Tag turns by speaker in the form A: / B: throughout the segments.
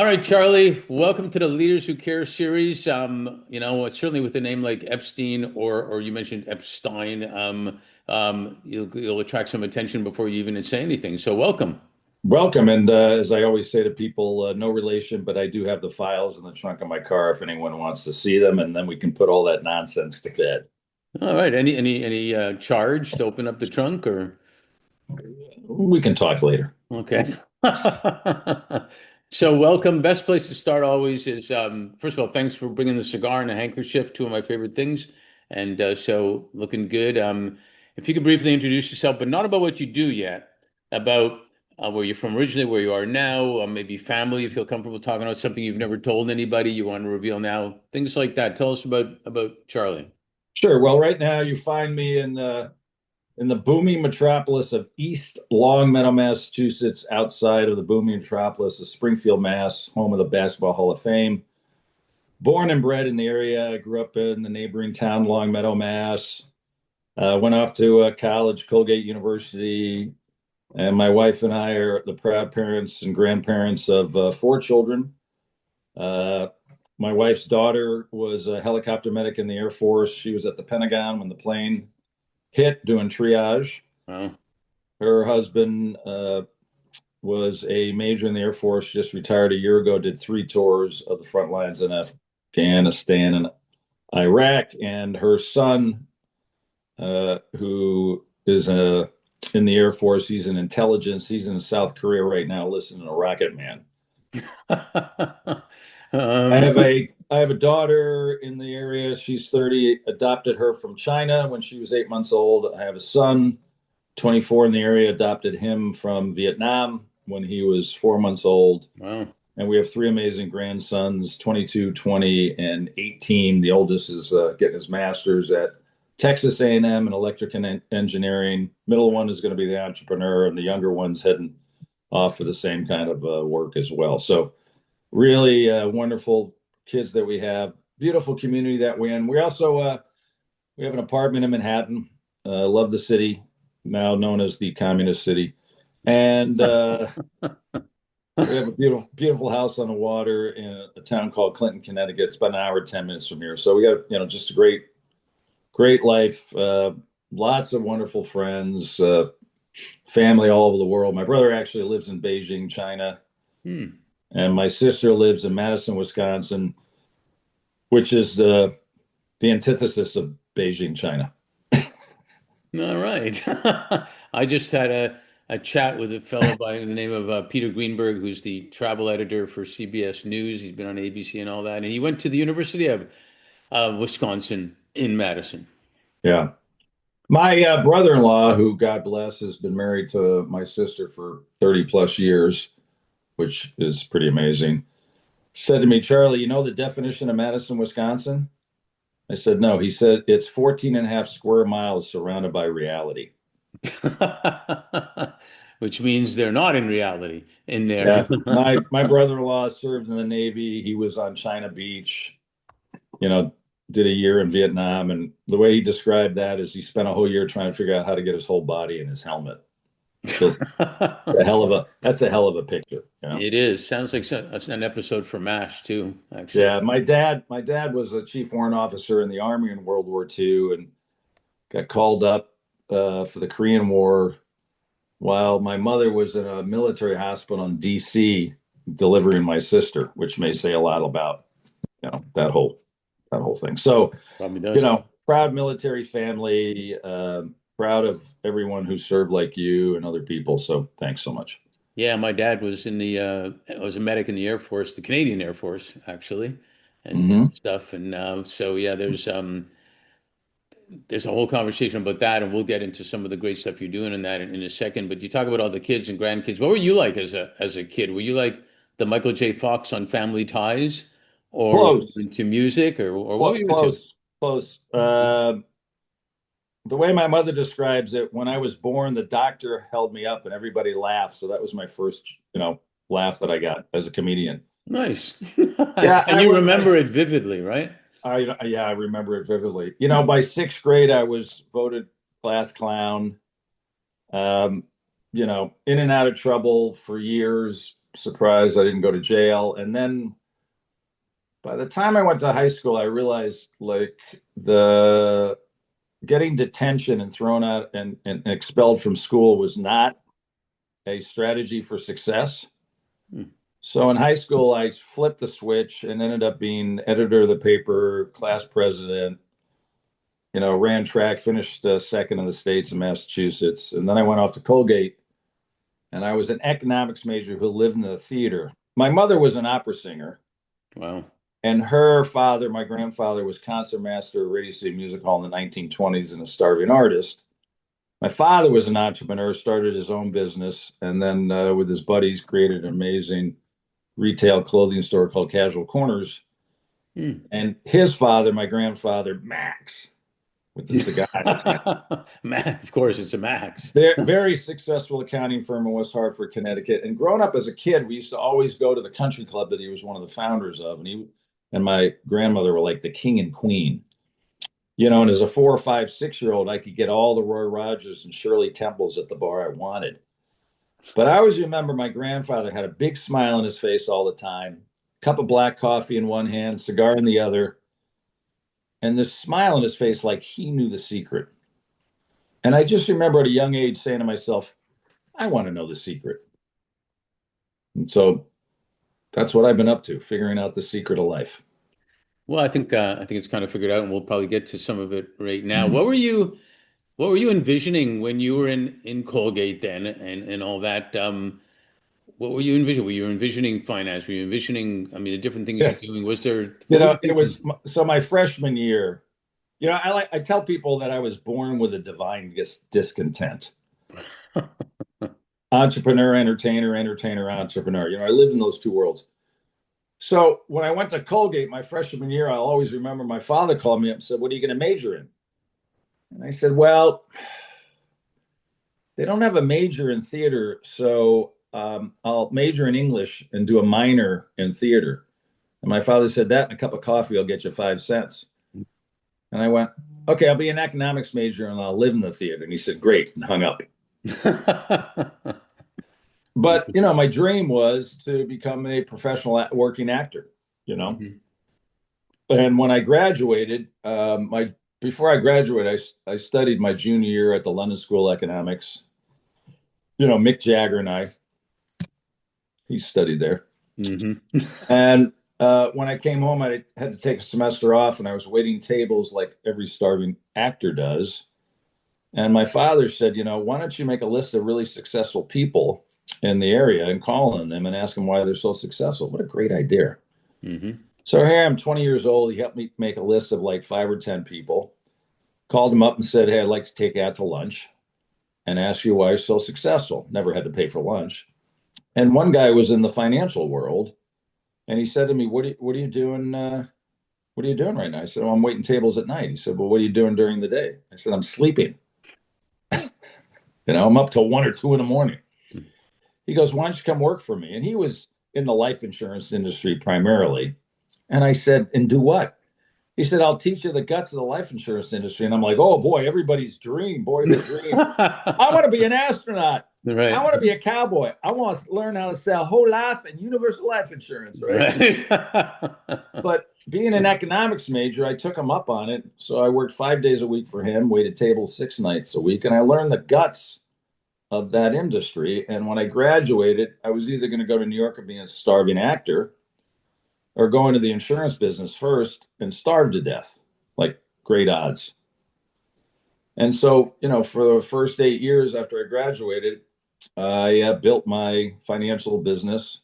A: All right, Charlie, welcome to the Leaders Who Care series. Certainly with a name like Epstein or you mentioned Epstein, you'll attract some attention before you even say anything. So welcome.
B: Welcome. And as I always say to people, no relation, but I do have the files in the trunk of my car if anyone wants to see them, and then we can put all that nonsense to bed.
A: All right. Any charge to open up the trunk or
B: We can talk later.
A: okay. So welcome. Best place to start always is first of all, thanks for bringing the cigar and the handkerchief, two of my favorite things. And so looking good. If you could briefly introduce yourself, but not about what you do yet, about where you're from originally, where you are now, maybe family, you feel comfortable talking about something you've never told anybody you want to reveal now, things like that. Tell us about Charlie.
B: Sure. Well, right now you find me in the booming metropolis of East Longmeadow, Massachusetts, outside of the booming metropolis of Springfield, Mass, home of the Basketball Hall of Fame. Born and bred in the area, I grew up in the neighboring town, Longmeadow, Mass. Went off to college, Colgate University, and my wife and I are the proud parents and grandparents of four children. Uh, my wife's daughter was a helicopter medic in the Air Force. She was at the Pentagon when the plane hit doing triage.
A: Wow.
B: Her husband was a major in the Air Force, just retired a year ago, did three tours of the front lines in Afghanistan and Iraq. And her son, who is in the Air Force, he's in intelligence. He's in South Korea right now, listening to Rocket Man. I
A: Um,
B: have a daughter in the area. She's 30. Adopted her from China when she was 8 months old. I have a son, 24 in the area. Adopted him from Vietnam when he was 4 months old.
A: wow.
B: And we have three amazing grandsons, 22, 20, and 18. The oldest is getting his master's at Texas A&M in electric and engineering. Middle one is going to be the entrepreneur, and the younger one's heading off for the same kind of work as well. So really wonderful kids that we have. Beautiful community that we're in. We also we have an apartment in Manhattan. Love the city, now known as the Communist City, and we have a beautiful house on the water in a town called Clinton, Connecticut. It's about an hour, 10 minutes from here. So we got just a great life. Lots of wonderful friends, family all over the world. My brother actually lives in Beijing, China,
A: Hmm.
B: and my sister lives in Madison, Wisconsin, which is the antithesis of Beijing, China.
A: All right. I just had a chat with a fellow by the name of Peter Greenberg, who's the travel editor for CBS News. He's been on ABC and all that. And he went to the University of Wisconsin in Madison.
B: Yeah. My brother-in-law, who God bless, has been married to my sister for 30 plus years, which is pretty amazing, said to me, Charlie, you know the definition of Madison, Wisconsin? I said, no. He said, it's 14 and a half square miles surrounded by reality.
A: Which means they're not in reality in there.
B: Yeah. My brother-in-law served in the Navy. He was on China Beach, you know, did a year in Vietnam. And the way he described that is he spent a whole year trying to figure out how to get his whole body in his helmet. So that's a hell of a picture, you know?
A: It is. Sounds like an episode for MASH too, actually.
B: Yeah, my dad was a chief warrant officer in the Army in World War II and got called up for the Korean War while my mother was in a military hospital in DC delivering my sister, which may say a lot about that whole thing. So,
A: Probably does.
B: proud military family, proud of everyone who served like you and other people. So thanks so much.
A: Yeah, my dad was in the was a medic in the Air Force, the Canadian Air Force, actually, and
B: Hmm.
A: stuff. And so yeah, there's a whole conversation about that, and we'll get into some of the great stuff you're doing in that in a second. But you talk about all the kids and grandkids. What were you like as a kid? Were you like the Michael J. Fox on Family Ties, or were you
B: Close,
A: into music, or what were you into?
B: close, close. The way my mother describes it, when I was born, the doctor held me up and everybody laughed. So that was my first, laugh that I got as a comedian.
A: Nice.
B: Yeah,
A: And you remember it vividly, right?
B: yeah, I remember it vividly. By sixth grade, I was voted class clown. In and out of trouble for years. surprised I didn't go to jail. And then by the time I went to high school, I realized like the getting detention and thrown out and expelled from school was not a strategy for success.
A: Hmm.
B: So in high school, I flipped the switch and ended up being editor of the paper, class president, ran track, finished second in the states in Massachusetts. And then I went off to Colgate and I was an economics major who lived in the theater. My mother was an opera singer,
A: Wow.
B: and her father, my grandfather, was concertmaster of Radio City Music Hall in the 1920s and a starving artist. My father was an entrepreneur, started his own business, and then with his buddies created an amazing retail clothing store called Casual Corners.
A: Hmm.
B: And his father, my grandfather, Max, with the cigars.
A: Max, of course, it's a Max.
B: Very, very successful accounting firm in West Hartford, Connecticut. And growing up as a kid, we used to always go to the country club that he was one of the founders of. And he and my grandmother were like the king and queen. And as a 4 or 5, 6 year old, I could get all the Roy Rogers and Shirley Temples at the bar I wanted. But I always remember my grandfather had a big smile on his face all the time, cup of black coffee in one hand, cigar in the other, and this smile on his face like he knew the secret. And I just remember at a young age saying to myself, I want to know the secret. And so that's what I've been up to, figuring out the secret of life.
A: Well, I think it's kind of figured out, and we'll probably get to some of it right now.
B: Mhm.
A: What were you envisioning when you were in Colgate then and all that? What were you envisioning? Were you envisioning finance? Were you envisioning, I mean, the different things you're
B: Yes.
A: doing? Was there, what were you
B: It
A: thinking?
B: was so my freshman year, I tell people that I was born with a divine discontent. Entrepreneur, entertainer, entertainer, entrepreneur. I lived in those two worlds. So when I went to Colgate my freshman year, I'll always remember my father called me up and said, "What are you going to major in?" And I said, "Well, they don't have a major in theater, so I'll major in English and do a minor in theater." And my father said, "That and a cup of coffee will get you 5 cents." And I went, "Okay, I'll be an economics major and I'll live in the theater." And he said, "Great," and hung up. But my dream was to become a professional working actor. You know,
A: Mhm.
B: and when I graduated, my before I graduated, I studied my junior year at the London School of Economics. Mick Jagger and he studied there.
A: Mhm.
B: And when I came home, I had to take a semester off, and I was waiting tables like every starving actor does. And my father said, why don't you make a list of really successful people in the area and call on them and ask them why they're so successful? What a great idea.
A: Mhm.
B: So here I'm 20 years old. He helped me make a list of like 5 or 10 people, called him up and said, "Hey, I'd like to take you out to lunch and ask you why you're so successful." Never had to pay for lunch. And one guy was in the financial world, and he said to me, what are you doing? What are you doing right now?" I said, "Oh, I'm waiting tables at night." He said, "Well, what are you doing during the day?" I said, "I'm sleeping. I'm up till 1 or 2 in the morning." He goes, "Why don't you come work for me?" And he was in the life insurance industry primarily. And I said, "And do what?" He said, "I'll teach you the guts of the life insurance industry." And I'm like, "Oh boy, everybody's dream, boyhood dream. I want to be an astronaut. I
A: Right.
B: want to be a cowboy. I want to learn how to sell whole life and universal life insurance, right?"
A: Right.
B: But being an economics major, I took him up on it. So I worked 5 days a week for him, waited tables 6 nights a week, and I learned the guts of that industry. And when I graduated, I was either going to go to New York and be a starving actor or go into the insurance business first and starve to death, like great odds. And so, for the first 8 years after I graduated, I built my financial business,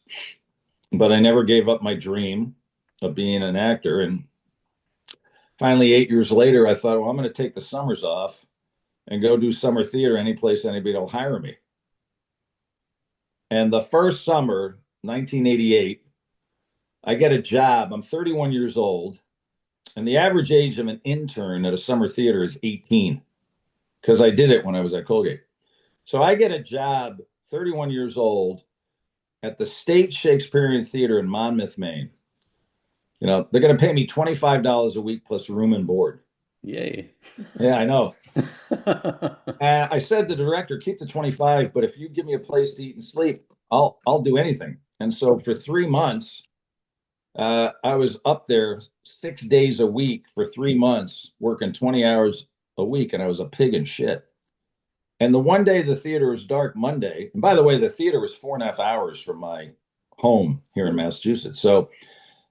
B: but I never gave up my dream of being an actor. And finally, 8 years later, I thought, well, I'm going to take the summers off and go do summer theater any place anybody will hire me. And the first summer, 1988, I get a job. I'm 31 years old, and the average age of an intern at a summer theater is 18 because I did it when I was at Colgate. So I get a job, 31 years old, at the State Shakespearean Theater in Monmouth, Maine. They're going to pay me $25 a week plus room and board.
A: Yay.
B: Yeah, I know. I said to the director, "Keep the 25, but if you give me a place to eat and sleep, I'll do anything." And so for 3 months, I was up there 6 days a week for 3 months, working 20 hours a week, and I was a pig in shit. And the one day the theater was dark, Monday, and by the way, the theater was 4.5 hours from my home here in Massachusetts. So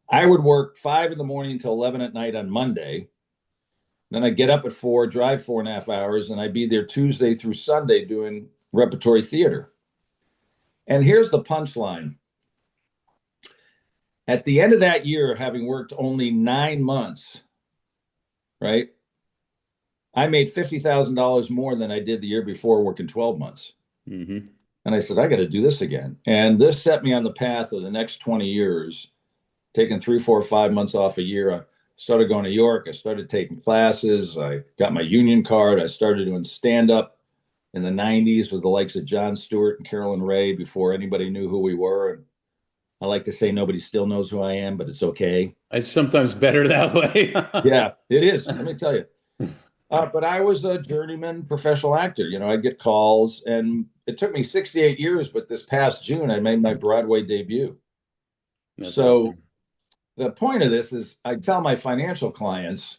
B: I would work 5 in the morning till 11 at night on Monday. Then I'd get up at 4, drive 4.5 hours, and I'd be there Tuesday through Sunday doing repertory theater. And here's the punchline. At the end of that year, having worked only 9 months, right? I made $50,000 more than I did the year before working 12 months.
A: Hmm.
B: And I said, I got to do this again. And this set me on the path of the next 20 years, taking 3, 4, 5 months off a year. I started going to York. I started taking classes. I got my union card. I started doing stand up in the 90s with the likes of Jon Stewart and Carolyn Ray before anybody knew who we were. And I like to say nobody still knows who I am, but it's okay.
A: It's sometimes better that way.
B: Yeah, it is. Let me tell you. But I was a journeyman professional actor. I'd get calls, and it took me 68 years, but this past June, I made my Broadway debut.
A: That's
B: So
A: awesome.
B: the point of this is I tell my financial clients,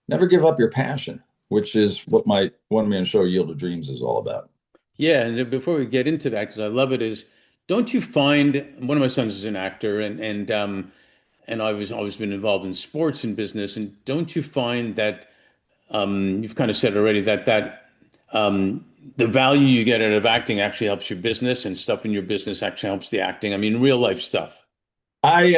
B: never give up your passion, which is what my one man show Yield of Dreams is all about.
A: Yeah, and then before we get into that, because I love it, is don't you find one of my sons is an actor, and I was always been involved in sports and business, and don't you find that you've kind of said already that the value you get out of acting actually helps your business, and stuff in your business actually helps the acting. I mean, real life stuff.
B: I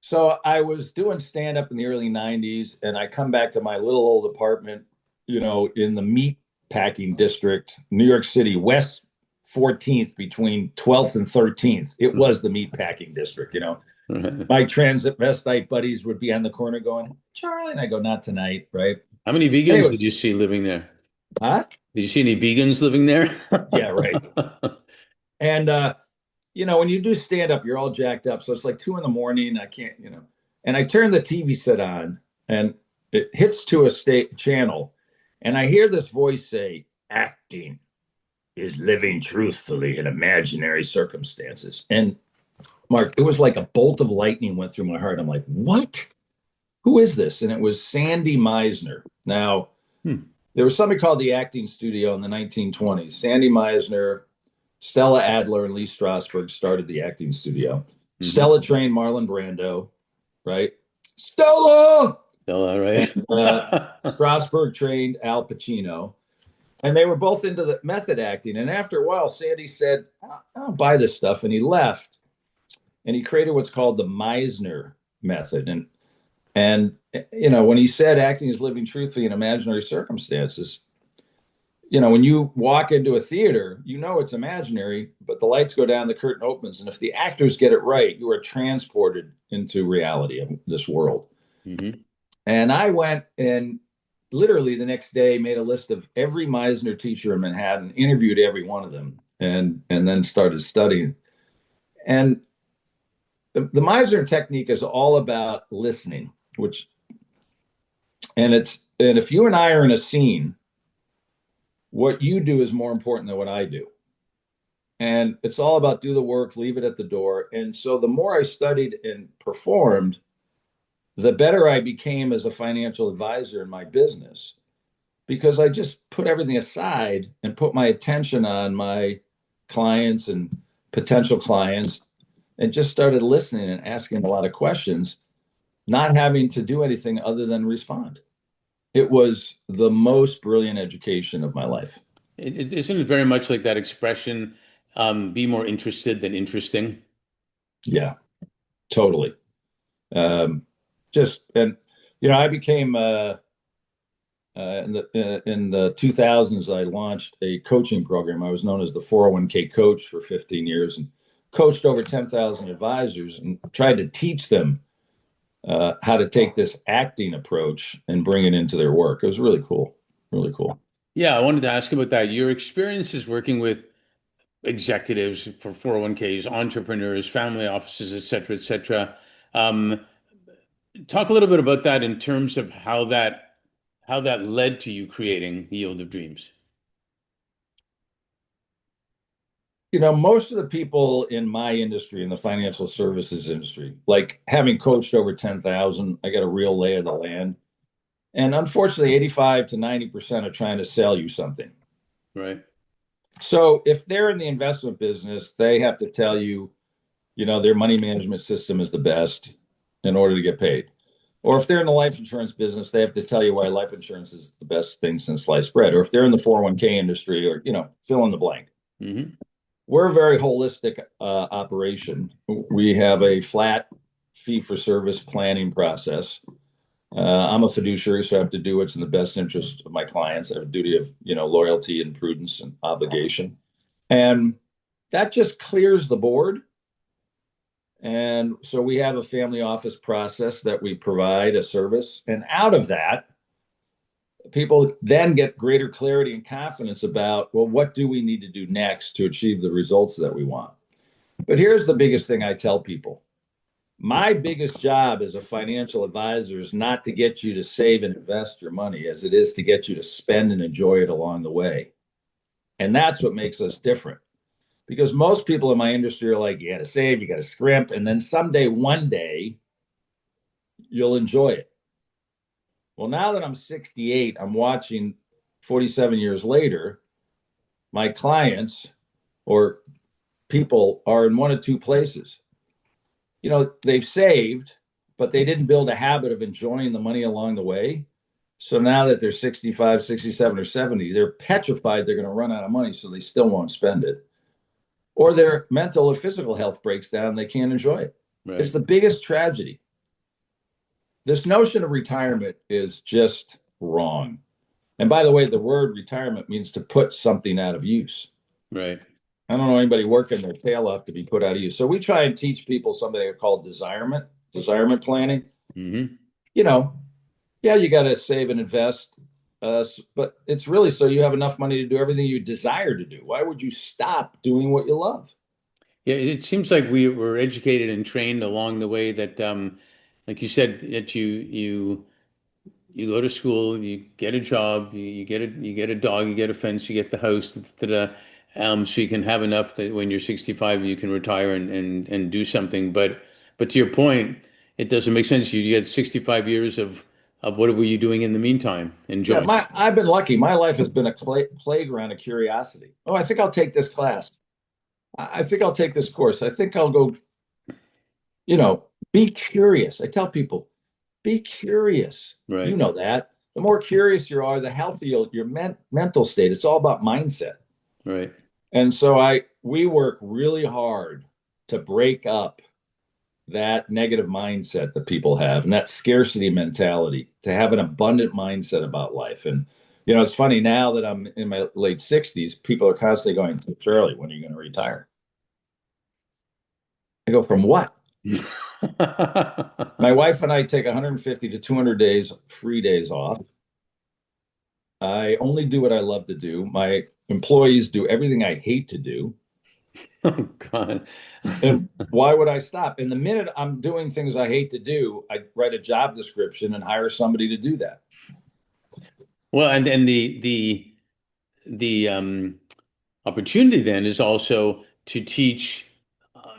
B: So I was doing stand up in the early 90s, and I come back to my little old apartment, in the meat packing district, New York City, West 14th between 12th and 13th. It was the meat packing district. My transvestite buddies would be on the corner going, Charlie, and I go, not tonight, right?
A: How many vegans did
B: Anyways,
A: you see living there?
B: huh?
A: Did you see any vegans living there?
B: Yeah, right. And when you do stand up, you're all jacked up. So it's like 2 in the morning. I can't. And I turn the TV set on and it hits to a state channel. And I hear this voice say, acting is living truthfully in imaginary circumstances. And Mark, it was like a bolt of lightning went through my heart. I'm like, what? Who is this? And it was Sandy Meisner. Now,
A: Hmm.
B: there was something called the Acting Studio in the 1920s. Sandy Meisner, Stella Adler, and Lee Strasberg started the Acting Studio.
A: Hmm.
B: Stella trained Marlon Brando, right? Stella!
A: All right.
B: And Strasberg trained Al Pacino. And they were both into the method acting. And after a while, Sandy said, I don't buy this stuff. And he left. And he created what's called the Meisner method. And when he said acting is living truthfully in imaginary circumstances, when you walk into a theater, it's imaginary, but the lights go down, the curtain opens, and if the actors get it right, you are transported into reality of this world.
A: Hmm.
B: And I went and literally the next day made a list of every Meisner teacher in Manhattan, interviewed every one of them, and then started studying. And the Meisner technique is all about listening, and if you and I are in a scene, what you do is more important than what I do. And it's all about do the work, leave it at the door. And so the more I studied and performed, the better I became as a financial advisor in my business because I just put everything aside and put my attention on my clients and potential clients and just started listening and asking a lot of questions, not having to do anything other than respond. It was the most brilliant education of my life.
A: Isn't it very much like that expression, be more interested than interesting?
B: Yeah, totally. Um, just and I became in the 2000s. I launched a coaching program. I was known as the 401k coach for 15 years and coached over 10,000 advisors and tried to teach them how to take this acting approach and bring it into their work. It was really cool, really cool.
A: Yeah, I wanted to ask about that. Your experiences working with executives for 401ks, entrepreneurs, family offices, et cetera, et cetera. Um, Talk a little bit about that in terms of how that led to you creating Yield of Dreams.
B: most of the people in my industry, in the financial services industry, like having coached over 10,000, I got a real lay of the land. And unfortunately, 85 to 90% are trying to sell you something.
A: Right.
B: So if they're in the investment business, they have to tell you, their money management system is the best in order to get paid. Or if they're in the life insurance business, they have to tell you why life insurance is the best thing since sliced bread. Or if they're in the 401k industry, or, fill in the blank.
A: Hmm.
B: We're a very holistic operation. We have a flat fee for service planning process. I'm a fiduciary, so I have to do what's in the best interest of my clients. I have a duty of, loyalty and prudence and obligation. And that just clears the board. And so we have a family office process that we provide a service. And out of that, people then get greater clarity and confidence about, well, what do we need to do next to achieve the results that we want? But here's the biggest thing I tell people. My biggest job as a financial advisor is not to get you to save and invest your money as it is to get you to spend and enjoy it along the way. And that's what makes us different. Because most people in my industry are like, you got to save, you got to scrimp, and then someday, one day, you'll enjoy it. Well, now that I'm 68, I'm watching 47 years later, my clients or people are in one of two places. They've saved, but they didn't build a habit of enjoying the money along the way. So now that they're 65, 67, or 70, they're petrified they're going to run out of money, so they still won't spend it. Or their mental or physical health breaks down, they can't enjoy it. Right. It's the biggest tragedy. This notion of retirement is just wrong. And by the way, the word retirement means to put something out of use.
A: Right.
B: I don't know anybody working their tail off to be put out of use. So we try and teach people something called desirement planning.
A: Mm-hmm.
B: Yeah, you got to save and invest, but it's really so you have enough money to do everything you desire to do. Why would you stop doing what you love?
A: Yeah, it seems like we were educated and trained along the way that, like you said, that you go to school, you get a job, you get a dog, you get a fence, you get the house, so you can have enough that when you're 65 you can retire and do something. But to your point, it doesn't make sense. You get 65 years of what were you doing in the meantime?
B: Yeah,
A: Enjoying.
B: I've been lucky. My life has been a playground of curiosity. Oh, I think I'll take this class. I think I'll take this course. I think I'll go, be curious. I tell people, be curious.
A: Right.
B: You know that. The more curious you are, the healthier your mental state. It's all about mindset.
A: Right.
B: And so we work really hard to break up that negative mindset that people have and that scarcity mentality, to have an abundant mindset about life. And it's funny now that I'm in my late 60s, people are constantly going, Charlie, when are you going to retire? I go, from what? My wife and I take 150 to 200 days, free days off. I only do what I love to do. My employees do everything I hate to do.
A: Oh, God.
B: And why would I stop? And the minute I'm doing things I hate to do, I write a job description and hire somebody to do that.
A: Well, and the opportunity then is also to teach,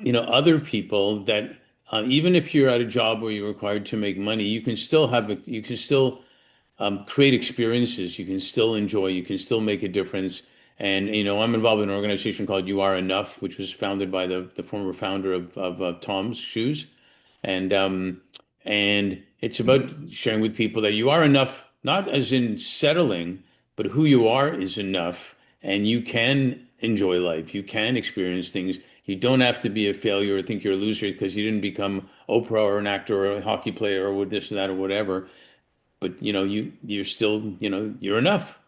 A: other people that even if you're at a job where you're required to make money, you can still create experiences. You can still enjoy. You can still make a difference. And I'm involved in an organization called You Are Enough, which was founded by the former founder of Tom's Shoes, and um, and it's about sharing with people that you are enough, not as in settling, but who you are is enough, and you can enjoy life. You can experience things. You don't have to be a failure or think you're a loser because you didn't become Oprah or an actor or a hockey player or with this or that or whatever. But you're still, you're enough.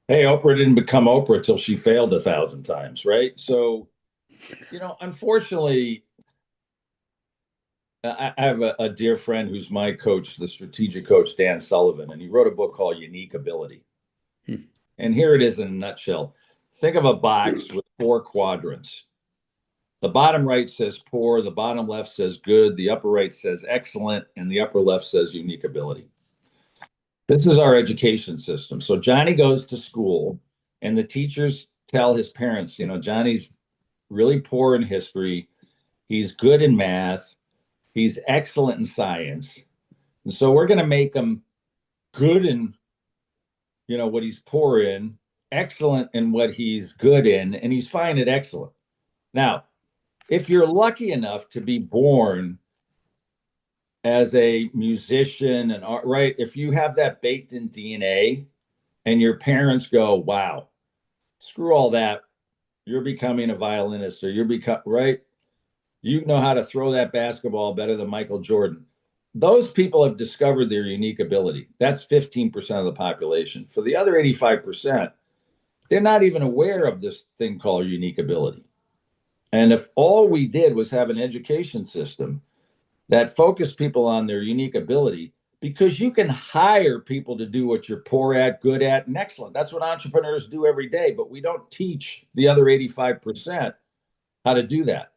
B: Hey, Oprah didn't become Oprah till she failed 1,000 times, right? So, unfortunately, I have a dear friend who's my coach, the strategic coach, Dan Sullivan, and he wrote a book called Unique Ability.
A: Hmm.
B: And here it is in a nutshell. Think of a box with four quadrants. The bottom right says poor, the bottom left says good, the upper right says excellent, and the upper left says unique ability. This is our education system. So Johnny goes to school, and the teachers tell his parents, Johnny's really poor in history. He's good in math. He's excellent in science. And so we're going to make him good in, what he's poor in, excellent in what he's good in, and he's fine at excellent. Now, if you're lucky enough to be born as a musician and art, right, if you have that baked in DNA and your parents go, wow, screw all that, you're becoming a violinist or right, you know how to throw that basketball better than Michael Jordan. Those people have discovered their unique ability. That's 15% of the population. For the other 85%, they're not even aware of this thing called unique ability. And if all we did was have an education system that focused people on their unique ability, because you can hire people to do what you're poor at, good at, and excellent. That's what entrepreneurs do every day, but we don't teach the other 85% how to do that.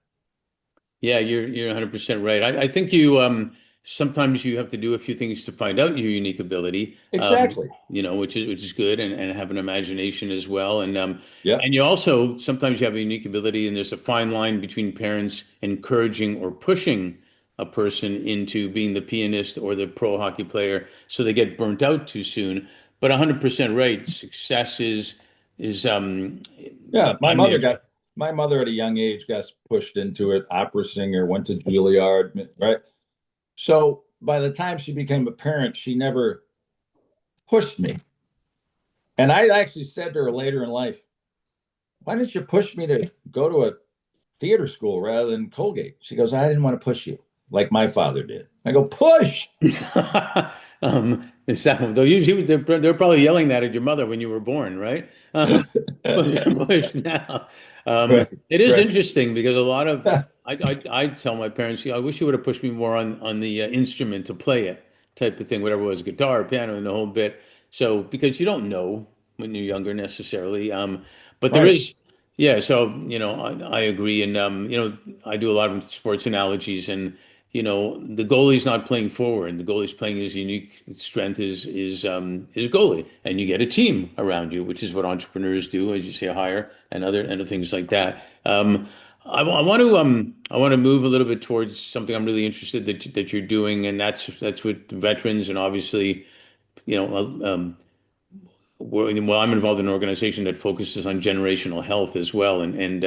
A: Yeah, you're 100% right. I think you sometimes you have to do a few things to find out your unique ability.
B: Exactly.
A: Which is good, and have an imagination as well.
B: Yeah.
A: And you also sometimes you have a unique ability, and there's a fine line between parents encouraging or pushing a person into being the pianist or the pro hockey player, so they get burnt out too soon. But 100% right. Success is
B: Yeah. My
A: I'm
B: mother
A: there.
B: got my mother at a young age got pushed into it, opera singer, went to Juilliard, right? So by the time she became a parent, she never pushed me. And I actually said to her later in life, why didn't you push me to go to a theater school rather than Colgate? She goes, I didn't want to push you like my father did. I go, push.
A: Though usually they're probably yelling that at your mother when you were born, right? Push now.
B: Right,
A: It is
B: right.
A: interesting because a lot of I tell my parents, I wish you would have pushed me more on the instrument to play it, type of thing, whatever it was, guitar, piano, and the whole bit. So because you don't know when you're younger necessarily, but there
B: Right.
A: is. Yeah, so I agree, and I do a lot of sports analogies, and the goalie's not playing forward. The goalie's playing his unique strength is goalie, and you get a team around you, which is what entrepreneurs do, as you say, hire and other things like that. I want to move a little bit towards something I'm really interested that you're doing, and that's with veterans, and obviously, you know, well, I'm involved in an organization that focuses on generational health as well, and and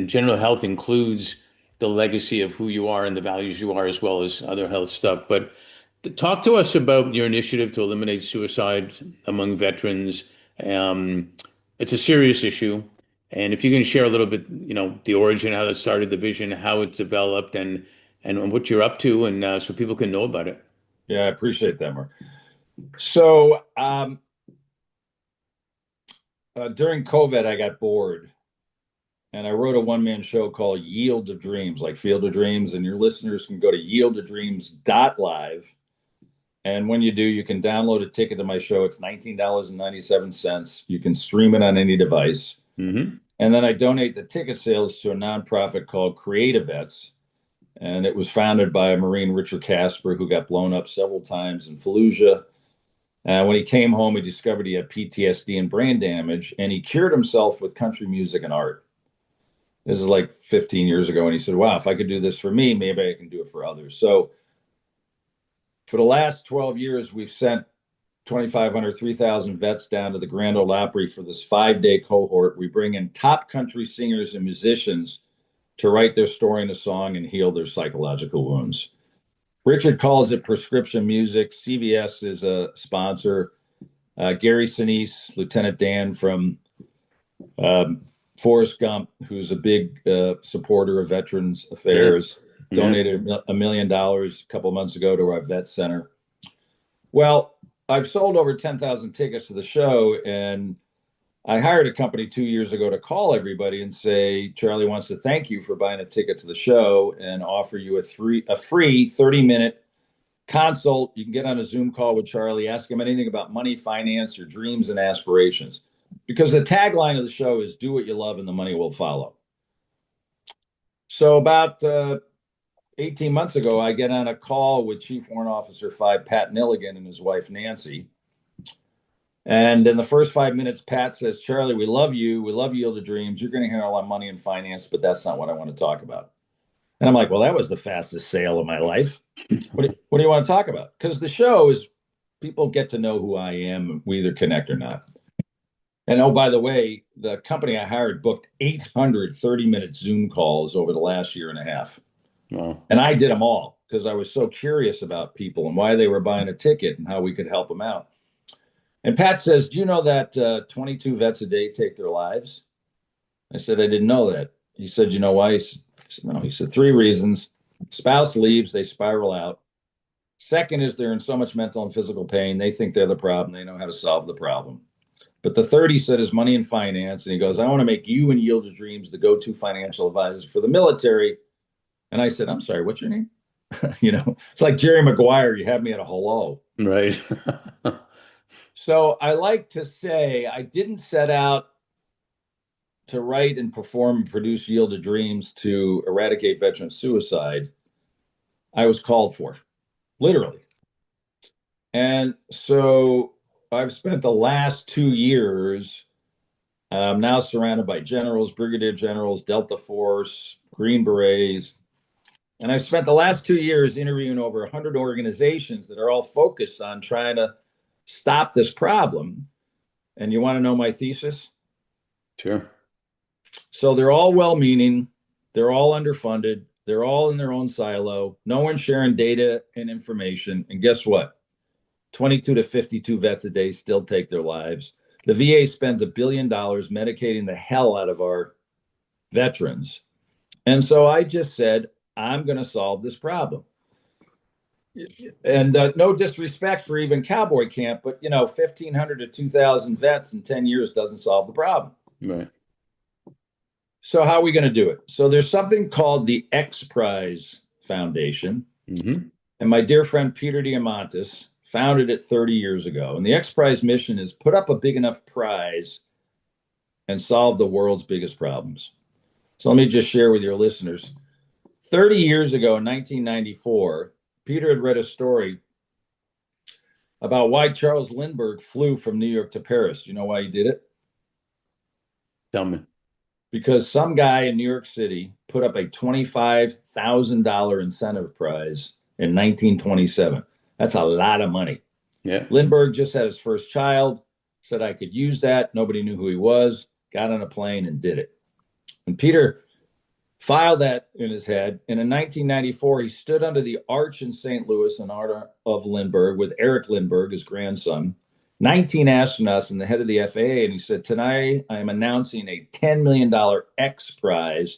A: general health includes the legacy of who you are and the values you are, as well as other health stuff. But talk to us about your initiative to eliminate suicide among veterans. Um, it's a serious issue, and if you can share a little bit, the origin, how it started, the vision, how it's developed, and what you're up to, and so people can know about it.
B: Yeah, I appreciate that, Mark. So during COVID, I got bored and I wrote a one-man show called Yield of Dreams, like Field of Dreams. And your listeners can go to yieldofdreams.live. And when you do, you can download a ticket to my show. It's $19.97. You can stream it on any device.
A: Hmm.
B: And then I donate the ticket sales to a nonprofit called Creative Vets. And it was founded by a Marine, Richard Casper, who got blown up several times in Fallujah. When he came home, he discovered he had PTSD and brain damage, and he cured himself with country music and art. This is like 15 years ago. And he said, wow, if I could do this for me, maybe I can do it for others. So for the last 12 years, we've sent 2,500, 3,000 vets down to the Grand Ole Opry for this 5-day cohort. We bring in top country singers and musicians to write their story in a song and heal their psychological wounds. Richard calls it prescription music. CVS is a sponsor. Gary Sinise, Lieutenant Dan from um, Forrest Gump, who's a big supporter of Veterans
A: Yeah.
B: Affairs,
A: Yeah.
B: donated $1 million a couple of months ago to our vet center. Well, I've sold over 10,000 tickets to the show, and I hired a company 2 years ago to call everybody and say, Charlie wants to thank you for buying a ticket to the show and offer you a free 30-minute consult. You can get on a Zoom call with Charlie, ask him anything about money, finance, your dreams and aspirations. Because the tagline of the show is do what you love and the money will follow. So about 18 months ago, I get on a call with Chief Warrant Officer 5, Pat Milligan, and his wife, Nancy. And in the first 5 minutes, Pat says, Charlie, we love you. We love Yield to Dreams. You're going to hear a lot of money and finance, but that's not what I want to talk about. And I'm like, well, that was the fastest sale of my life. What do you want to talk about? Because the show is people get to know who I am. We either connect or not. And oh, by the way, the company I hired booked 800 30-minute Zoom calls over the last year and a half.
A: Wow.
B: And I did them all because I was so curious about people and why they were buying a ticket and how we could help them out. And Pat says, do you know that 22 vets a day take their lives? I said, I didn't know that. He said, you know why? He said, no. He said, three reasons. Spouse leaves, they spiral out. Second is they're in so much mental and physical pain, they think they're the problem. They know how to solve the problem. But the third, he said, is money and finance. And he goes, I want to make you and Yield to Dreams the go-to financial advisor for the military. And I said, I'm sorry, what's your name? It's like Jerry Maguire. You have me at a hello.
A: Right.
B: So I like to say I didn't set out to write and perform and produce Yield to Dreams to eradicate veteran suicide. I was called for, literally. And so I've spent the last 2 years now surrounded by generals, brigadier generals, Delta Force, Green Berets. And I've spent the last 2 years interviewing over 100 organizations that are all focused on trying to stop this problem. And you want to know my thesis?
A: Sure.
B: So they're all well-meaning. They're all underfunded. They're all in their own silo. No one's sharing data and information. And guess what? 22 to 52 vets a day still take their lives. The VA spends $1 billion medicating the hell out of our veterans. And so I just said, I'm going to solve this problem. And no disrespect for even cowboy camp, but 1,500 to 2,000 vets in 10 years doesn't solve the problem.
A: Right.
B: So how are we going to do it? So there's something called the X Prize Foundation.
A: Mm-hmm.
B: And my dear friend Peter Diamandis founded it 30 years ago. And the X Prize mission is put up a big enough prize and solve the world's biggest problems. So let me just share with your listeners. 30 years ago in 1994, Peter had read a story about why Charles Lindbergh flew from New York to Paris. You know why he did it?
A: Tell me.
B: Because some guy in New York City put up a $25,000 incentive prize in 1927. That's a lot of money.
A: Yeah.
B: Lindbergh just had his first child, said I could use that. Nobody knew who he was, got on a plane and did it. And Peter filed that in his head. And in 1994, he stood under the arch in St. Louis in honor of Lindbergh with Eric Lindbergh, his grandson, 19 astronauts and the head of the FAA. And he said, tonight I am announcing a $10 million X Prize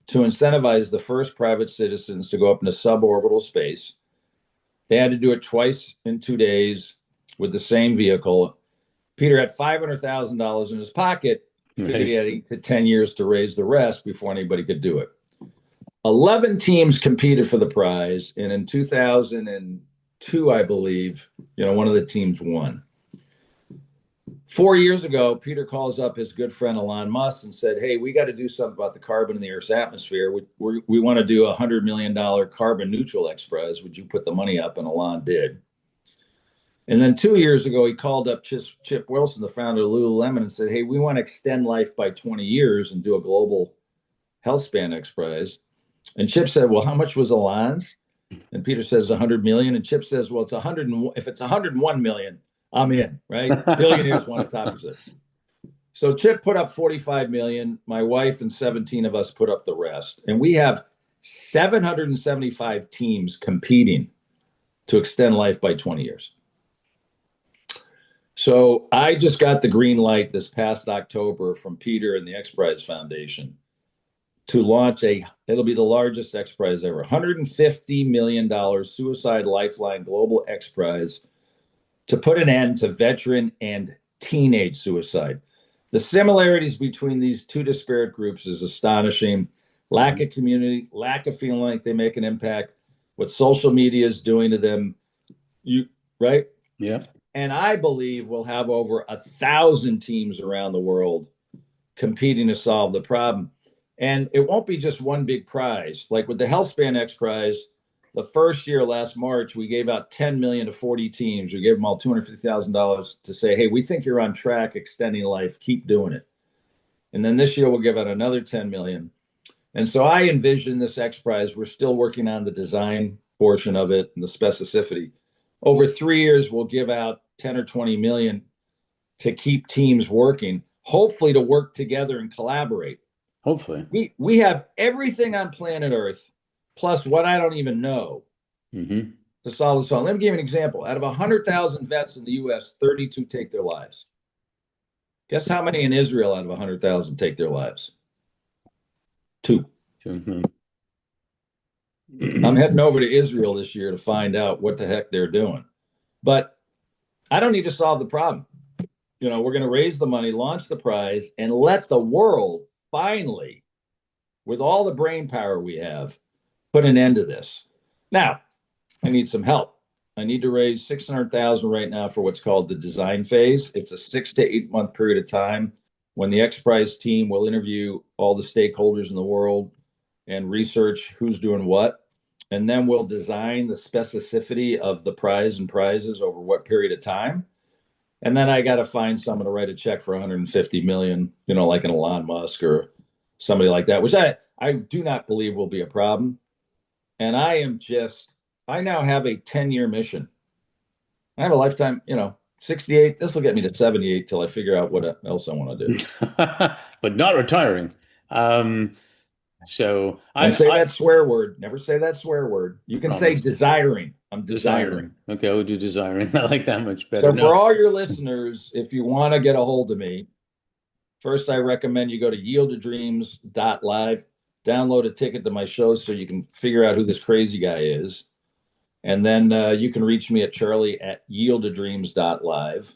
B: to incentivize the first private citizens to go up into suborbital space. They had to do it twice in 2 days with the same vehicle. Peter had $500,000 in his pocket. Figured he had 8 to 10 years to raise the rest before anybody could do it. 11 teams competed for the prize. And in 2002, I believe, one of the teams won. 4 years ago, Peter calls up his good friend Elon Musk and said, hey, we got to do something about the carbon in the Earth's atmosphere. We want to do a $100 million carbon neutral X Prize. Would you put the money up? And Elon did. And then 2 years ago, he called up Chip Wilson, the founder of Lululemon, and said, hey, we want to extend life by 20 years and do a global health span X Prize. And Chip said, well, how much was Elon's? And Peter says 100 million. And Chip says, well, if it's 101 million, I'm in, right? Billionaires want to top us. So Chip put up 45 million. My wife and 17 of us put up the rest. And we have 775 teams competing to extend life by 20 years. So I just got the green light this past October from Peter and the X Prize Foundation to launch it'll be the largest X Prize ever, $150 million Suicide Lifeline Global X Prize to put an end to veteran and teenage suicide. The similarities between these two disparate groups is astonishing. Lack of community, lack of feeling like they make an impact, what social media is doing to them, right?
A: Yeah.
B: And I believe we'll have over 1,000 teams around the world competing to solve the problem. And it won't be just one big prize. Like with the HealthSpan X Prize, The first year, last March, we gave out 10 million to 40 teams. We gave them all $250,000 to say, hey, we think you're on track extending life. Keep doing it. And then this year we'll give out another 10 million. And so I envision this X Prize. We're still working on the design portion of it and the specificity. Over 3 years, we'll give out 10 or 20 million to keep teams working, hopefully to work together and collaborate.
A: Hopefully.
B: We have everything on planet Earth, plus what I don't even know,
A: Mm-hmm.
B: to solve this problem. Let me give you an example. Out of 100,000 vets in the U.S., 32 take their lives. Guess how many in Israel out of 100,000 take their lives? Two.
A: Mm-hmm.
B: I'm heading over to Israel this year to find out what the heck they're doing. But I don't need to solve the problem. We're going to raise the money, launch the prize, and let the world finally, with all the brain power we have, put an end to this. Now, I need some help. I need to raise 600,000 right now for what's called the design phase. It's a 6 to 8 month period of time when the X Prize team will interview all the stakeholders in the world and research who's doing what. And then we'll design the specificity of the prize and prizes over what period of time. And then I got to find someone to write a check for 150 million, like an Elon Musk or somebody like that, which I do not believe will be a problem. And I now have a 10-year mission. I have a lifetime, 68. This will get me to 78 till I figure out what else I want to do.
A: But not retiring. Um, so
B: Don't say
A: I
B: that swear word. Never say that swear word. You can say
A: promise.
B: desiring. I'm desiring.
A: Desiring. Okay, I would do desiring. I like that much better.
B: So for
A: No.
B: all your listeners, if you want to get a hold of me, first I recommend you go to yieldtodreams.live, download a ticket to my shows so you can figure out who this crazy guy is. And then you can reach me at charlie@yieldtodreams.live.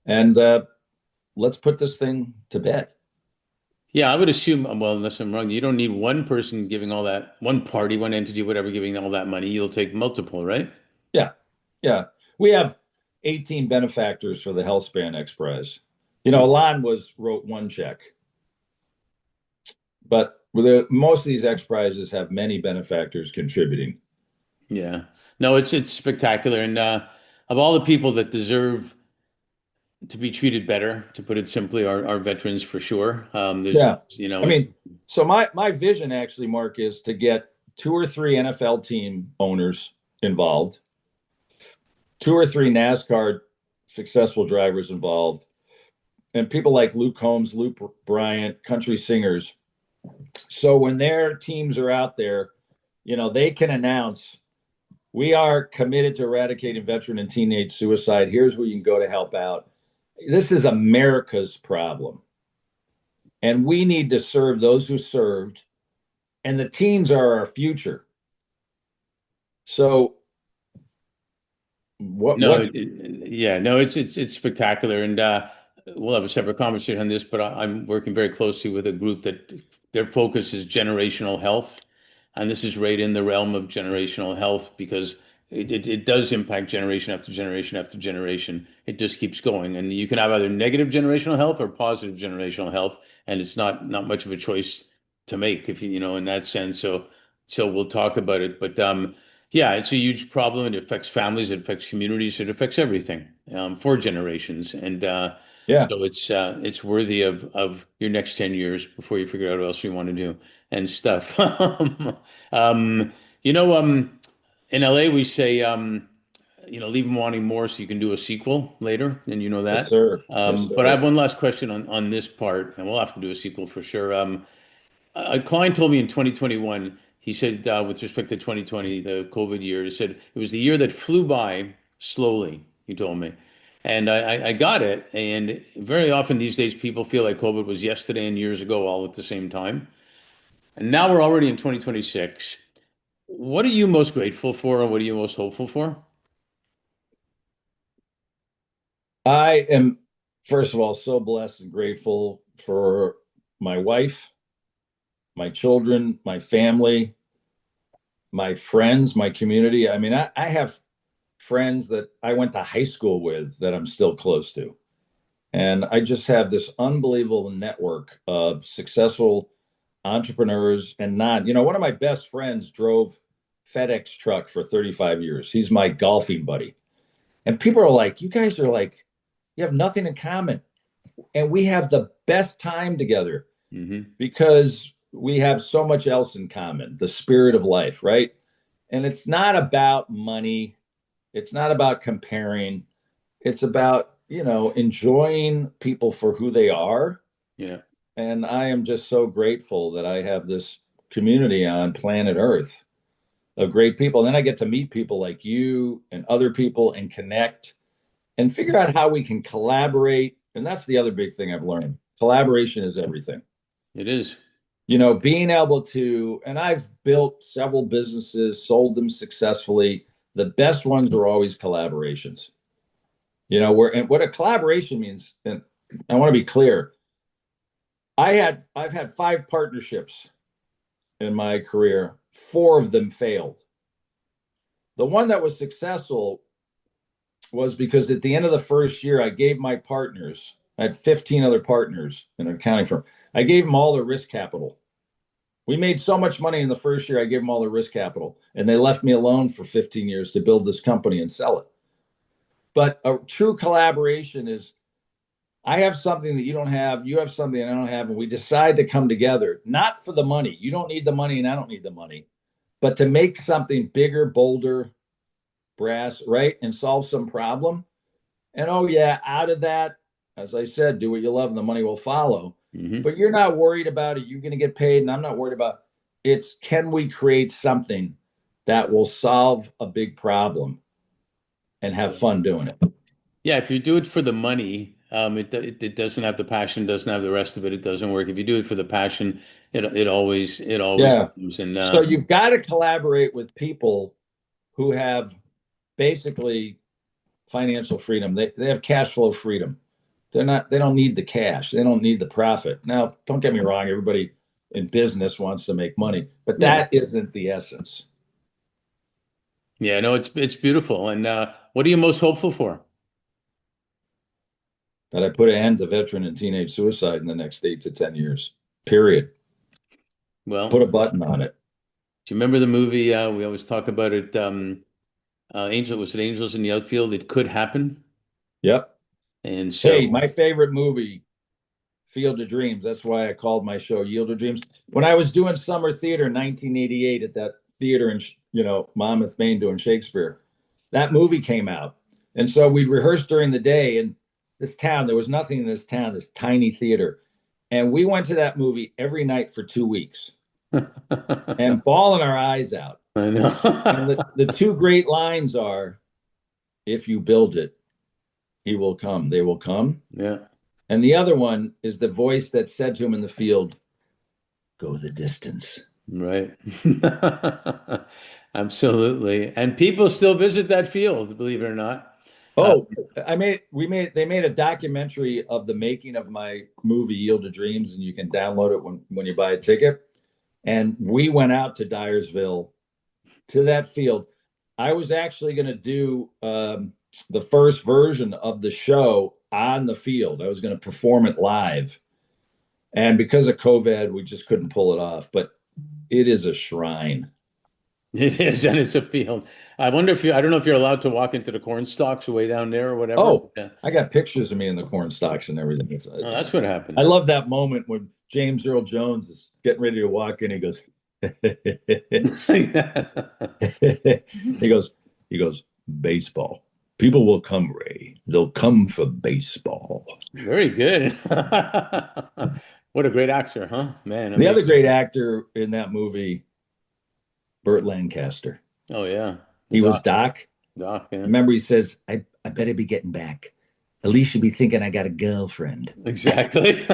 B: And let's put this thing to bed.
A: Yeah, I would assume, well, unless I'm wrong, you don't need one person giving all that, one party, one entity, whatever, giving all that money. You'll take multiple, right?
B: Yeah. Yeah. We have 18 benefactors for the Health Span X Prize. Alon wrote one check, but most of these X Prizes have many benefactors contributing.
A: Yeah. No, it's spectacular. And of all the people that deserve to be treated better, to put it simply, are veterans for sure. There's,
B: Yeah. I
A: it's
B: mean, so my vision actually, Mark, is to get 2 or 3 NFL team owners involved, 2 or 3 NASCAR successful drivers involved, and people like Luke Combs, Luke Bryant, country singers. So when their teams are out there, they can announce, we are committed to eradicating veteran and teenage suicide. Here's where you can go to help out. This is America's problem. And we need to serve those who served. And the teens are our future. So
A: no,
B: what
A: yeah, no, it's spectacular. And we'll have a separate conversation on this, but I'm working very closely with a group that their focus is generational health. And this is right in the realm of generational health because it does impact generation after generation after generation. It just keeps going. And you can have either negative generational health or positive generational health. And it's not much of a choice to make if in that sense. So we'll talk about it. But yeah, it's a huge problem. It affects families, it affects communities, it affects everything for generations. And
B: yeah,
A: so it's worthy of your next 10 years before you figure out what else you want to do and stuff. Um, you know, in LA we say leave them wanting more so you can do a sequel later, and you know
B: yes,
A: that.
B: sir. Yes,
A: But I have
B: sir.
A: one last question on this part, and we'll have to do a sequel for sure. A client told me in 2021, he said, with respect to 2020, the COVID year, he said it was the year that flew by slowly, he told me. And I got it. And very often these days, people feel like COVID was yesterday and years ago all at the same time. And now we're already in 2026. What are you most grateful for, and what are you most hopeful for?
B: I am, first of all, so blessed and grateful for my wife, my children, my family, my friends, my community. I mean, I have friends that I went to high school with that I'm still close to. And I just have this unbelievable network of successful entrepreneurs and not. One of my best friends drove FedEx truck for 35 years. He's my golfing buddy. And people are like, you guys are like, you have nothing in common. And we have the best time together
A: Hmm.
B: because we have so much else in common, the spirit of life, right? And it's not about money. It's not about comparing. It's about, enjoying people for who they are.
A: Yeah.
B: And I am just so grateful that I have this community on planet Earth of great people. And then I get to meet people like you and other people and connect and figure out how we can collaborate. And that's the other big thing I've learned. Collaboration is everything.
A: It is.
B: Being able to, and I've built several businesses, sold them successfully. The best ones are always collaborations. Where and what a collaboration means, and I want to be clear. I've had 5 partnerships in my career. 4 of them failed. The one that was successful was because at the end of the first year, I gave my partners, I had 15 other partners in an accounting firm. I gave them all their risk capital. We made so much money in the first year, I gave them all their risk capital, and they left me alone for 15 years to build this company and sell it. But a true collaboration is I have something that you don't have, you have something I don't have, and we decide to come together, not for the money. You don't need the money, and I don't need the money, but to make something bigger, bolder, brass, right? And solve some problem. And oh, yeah, out of that, as I said, do what you love and the money will follow.
A: Hmm.
B: But you're not worried about it. You're going to get paid, and I'm not worried about it. It's can we create something that will solve a big problem and have fun doing it?
A: Yeah, if you do it for the money, it doesn't have the passion, doesn't have the rest of it. It doesn't work. If you do it for the passion, it always
B: Yeah.
A: comes. And
B: So you've got to collaborate with people who have basically financial freedom. They have cash flow freedom. They don't need the cash. They don't need the profit. Now, don't get me wrong, everybody in business wants to make money, but
A: yeah,
B: that isn't the essence.
A: yeah, no, it's beautiful. And what are you most hopeful for?
B: That I put an end to veteran and teenage suicide in the next 8 to 10 years. Period. Put
A: Well,
B: a button on it.
A: do you remember the movie? We always talk about it. Was it Angels in the Outfield? It could happen.
B: Yep.
A: And
B: Hey,
A: so,
B: my favorite movie, Field of Dreams. That's why I called my show Yield of Dreams. When I was doing summer theater in 1988 at that theater in Monmouth, Maine, doing Shakespeare, that movie came out, and so we'd rehearse during the day. In this town, there was nothing in this town, this tiny theater, and we went to that movie every night for 2 weeks
A: I
B: and bawling our eyes out. And
A: know.
B: the two great lines are, "If you build it, he will come. They will come."
A: Yeah,
B: And the other one is the voice that said to him in the field, "Go the distance."
A: right. Absolutely. And people still visit that field, believe it or not. Uh,
B: Oh, they made a documentary of the making of my movie Yield of Dreams, and you can download it when you buy a ticket. And we went out to Dyersville to that field. I was actually going to do the first version of the show on the field. I was going to perform it live. And because of COVID, we just couldn't pull it off. But it is a shrine.
A: it is, and it's a field. I don't know if you're allowed to walk into the corn stalks way down there or whatever.
B: Oh,
A: But,
B: I got pictures of me in the corn stalks and everything.
A: oh, that's what
B: I
A: happened.
B: love that moment when James Earl Jones is getting ready to walk in. He goes, he goes, he goes, baseball. People will come, Ray. They'll come for baseball.
A: Very good. What a great actor, huh? Man,
B: The other
A: amazing.
B: great actor in that movie, Burt Lancaster.
A: Oh yeah.
B: He was
A: Doc,
B: Doc.
A: Doc, yeah.
B: Remember, he says, I better be getting back. At least you'll be thinking I got a girlfriend.
A: Exactly.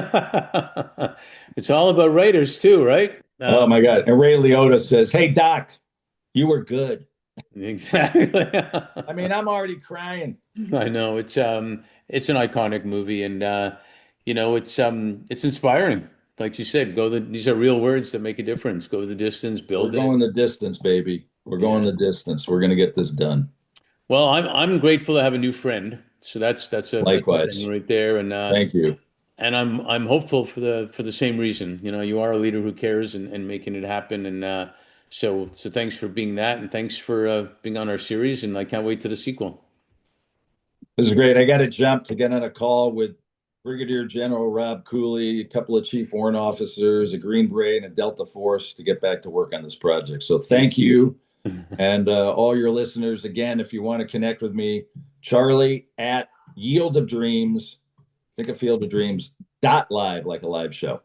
A: It's all about writers too, right?
B: Oh my God. And Ray Liotta says, Hey, Doc, you were good.
A: Exactly.
B: I mean, I'm already crying.
A: I know it's an iconic movie and it's inspiring. Like you said, these are real words that make a difference. Go the distance,
B: We're
A: build it.
B: going the distance, baby. We're going
A: Yeah.
B: the distance. We're going to get this done.
A: Well, I'm grateful to have a new friend. So that's a thing
B: Likewise.
A: right there.
B: Thank you.
A: And I'm hopeful for the same reason. You know, you are a leader who cares and making it happen. And So thanks for being that, and thanks for being on our series. And I can't wait to the sequel.
B: This is great. I got to jump to get on a call with Brigadier General Rob Cooley, a couple of Chief Warrant Officers, a Green Beret, and a Delta Force to get back to work on this project. So thank you. And all your listeners, again, if you want to connect with me, Charlie at Yield of Dreams, think of Field of Dreams, dot live, like a live show.